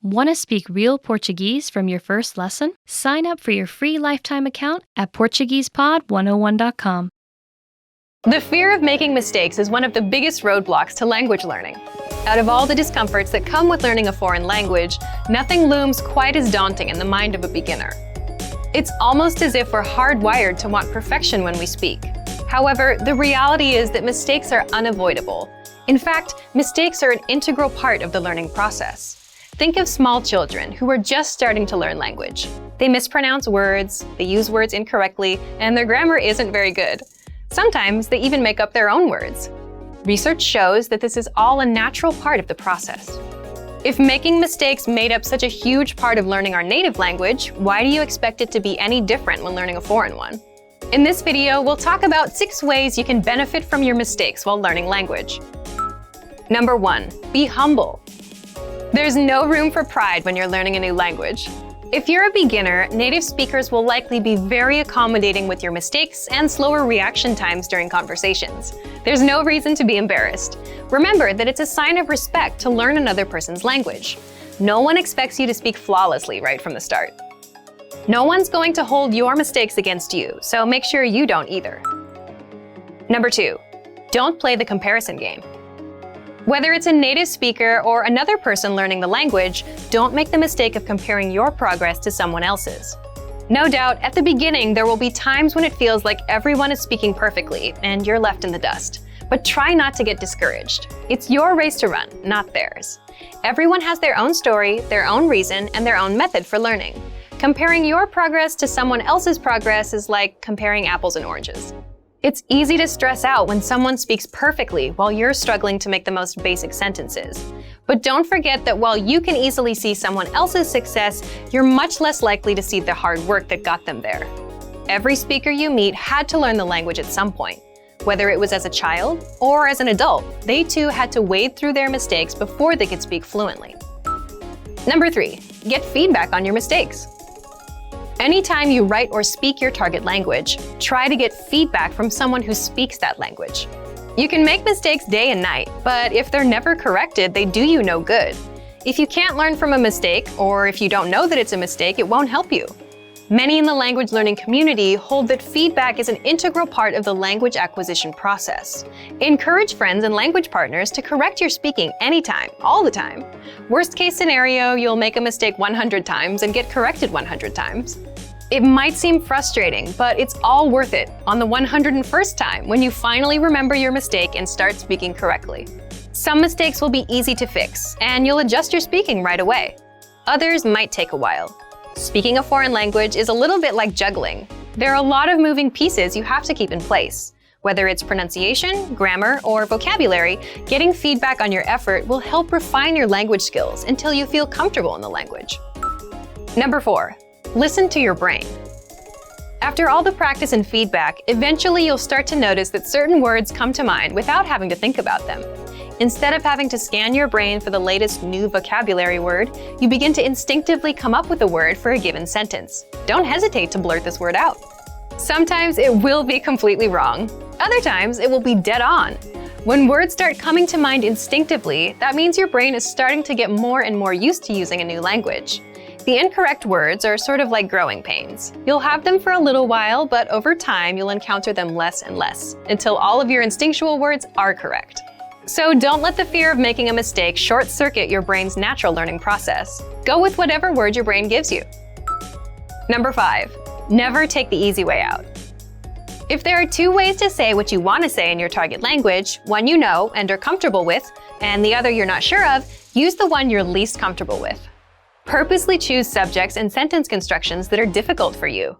Want to speak real Portuguese from your first lesson? Sign up for your free lifetime account at PortuguesePod101.com. The fear of making mistakes is one of the biggest roadblocks to language learning. Out of all the discomforts that come with learning a foreign language, nothing looms quite as daunting in the mind of a beginner. It's almost as if we're hardwired to want perfection when we speak. However, the reality is that mistakes are unavoidable. In fact, mistakes are an integral part of the learning process. Think of small children who are just starting to learn language. They mispronounce words, they use words incorrectly, and their grammar isn't very good. Sometimes they even make up their own words. Research shows that this is all a natural part of the process. If making mistakes made up such a huge part of learning our native language, why do you expect it to be any different when learning a foreign one? In this video, we'll talk about 6 ways you can benefit from your mistakes while learning language. Number 1, be humble. There's no room for pride when you're learning a new language. If you're a beginner, native speakers will likely be very accommodating with your mistakes and slower reaction times during conversations. There's no reason to be embarrassed. Remember that it's a sign of respect to learn another person's language. No one expects you to speak flawlessly right from the start. No one's going to hold your mistakes against you, so make sure you don't either. Number 2, don't play the comparison game. Whether it's a native speaker or another person learning the language, don't make the mistake of comparing your progress to someone else's. No doubt, at the beginning, there will be times when it feels like everyone is speaking perfectly and you're left in the dust. But try not to get discouraged. It's your race to run, not theirs. Everyone has their own story, their own reason, and their own method for learning. Comparing your progress to someone else's progress is like comparing apples and oranges. It's easy to stress out when someone speaks perfectly while you're struggling to make the most basic sentences. But don't forget that while you can easily see someone else's success, you're much less likely to see the hard work that got them there. Every speaker you meet had to learn the language at some point. Whether it was as a child or as an adult, they too had to wade through their mistakes before they could speak fluently. Number 3, get feedback on your mistakes. Anytime you write or speak your target language, try to get feedback from someone who speaks that language. You can make mistakes day and night, but if they're never corrected, they do you no good. If you can't learn from a mistake, or if you don't know that it's a mistake, it won't help you. Many in the language learning community hold that feedback is an integral part of the language acquisition process. Encourage friends and language partners to correct your speaking anytime, all the time. Worst case scenario, you'll make a mistake 100 times and get corrected 100 times. It might seem frustrating, but it's all worth it on the 101st time when you finally remember your mistake and start speaking correctly. Some mistakes will be easy to fix, and you'll adjust your speaking right away. Others might take a while. Speaking a foreign language is a little bit like juggling. There are a lot of moving pieces you have to keep in place. Whether it's pronunciation, grammar, or vocabulary, getting feedback on your effort will help refine your language skills until you feel comfortable in the language. Number 4, listen to your brain. After all the practice and feedback, eventually you'll start to notice that certain words come to mind without having to think about them. Instead of having to scan your brain for the latest new vocabulary word, you begin to instinctively come up with a word for a given sentence. Don't hesitate to blurt this word out. Sometimes it will be completely wrong. Other times it will be dead on. When words start coming to mind instinctively, that means your brain is starting to get more and more used to using a new language. The incorrect words are sort of like growing pains. You'll have them for a little while, but over time you'll encounter them less and less, until all of your instinctual words are correct. So don't let the fear of making a mistake short-circuit your brain's natural learning process. Go with whatever word your brain gives you. Number 5, never take the easy way out. If there are 2 ways to say what you want to say in your target language, one you know and are comfortable with, and the other you're not sure of, use the one you're least comfortable with. Purposely choose subjects and sentence constructions that are difficult for you.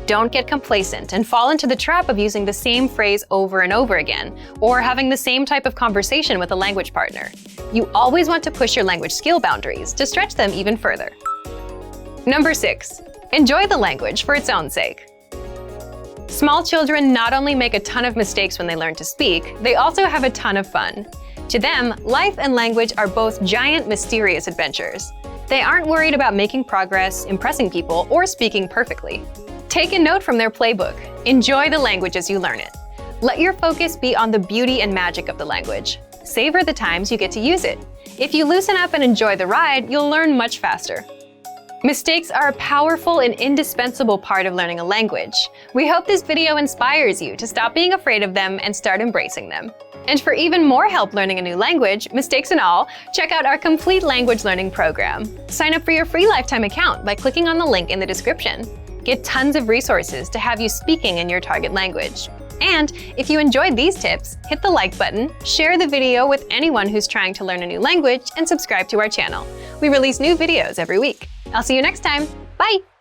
Don't get complacent and fall into the trap of using the same phrase over and over again, or having the same type of conversation with a language partner. You always want to push your language skill boundaries to stretch them even further. Number 6, enjoy the language for its own sake. Small children not only make a ton of mistakes when they learn to speak, they also have a ton of fun. To them, life and language are both giant, mysterious adventures. They aren't worried about making progress, impressing people, or speaking perfectly. Take a note from their playbook. Enjoy the language as you learn it. Let your focus be on the beauty and magic of the language. Savor the times you get to use it. If you loosen up and enjoy the ride, you'll learn much faster. Mistakes are a powerful and indispensable part of learning a language. We hope this video inspires you to stop being afraid of them and start embracing them. And for even more help learning a new language, mistakes and all, check out our complete language learning program. Sign up for your free lifetime account by clicking on the link in the description. Get tons of resources to have you speaking in your target language. And if you enjoyed these tips, hit the like button, share the video with anyone who's trying to learn a new language, and subscribe to our channel. We release new videos every week. I'll see you next time. Bye!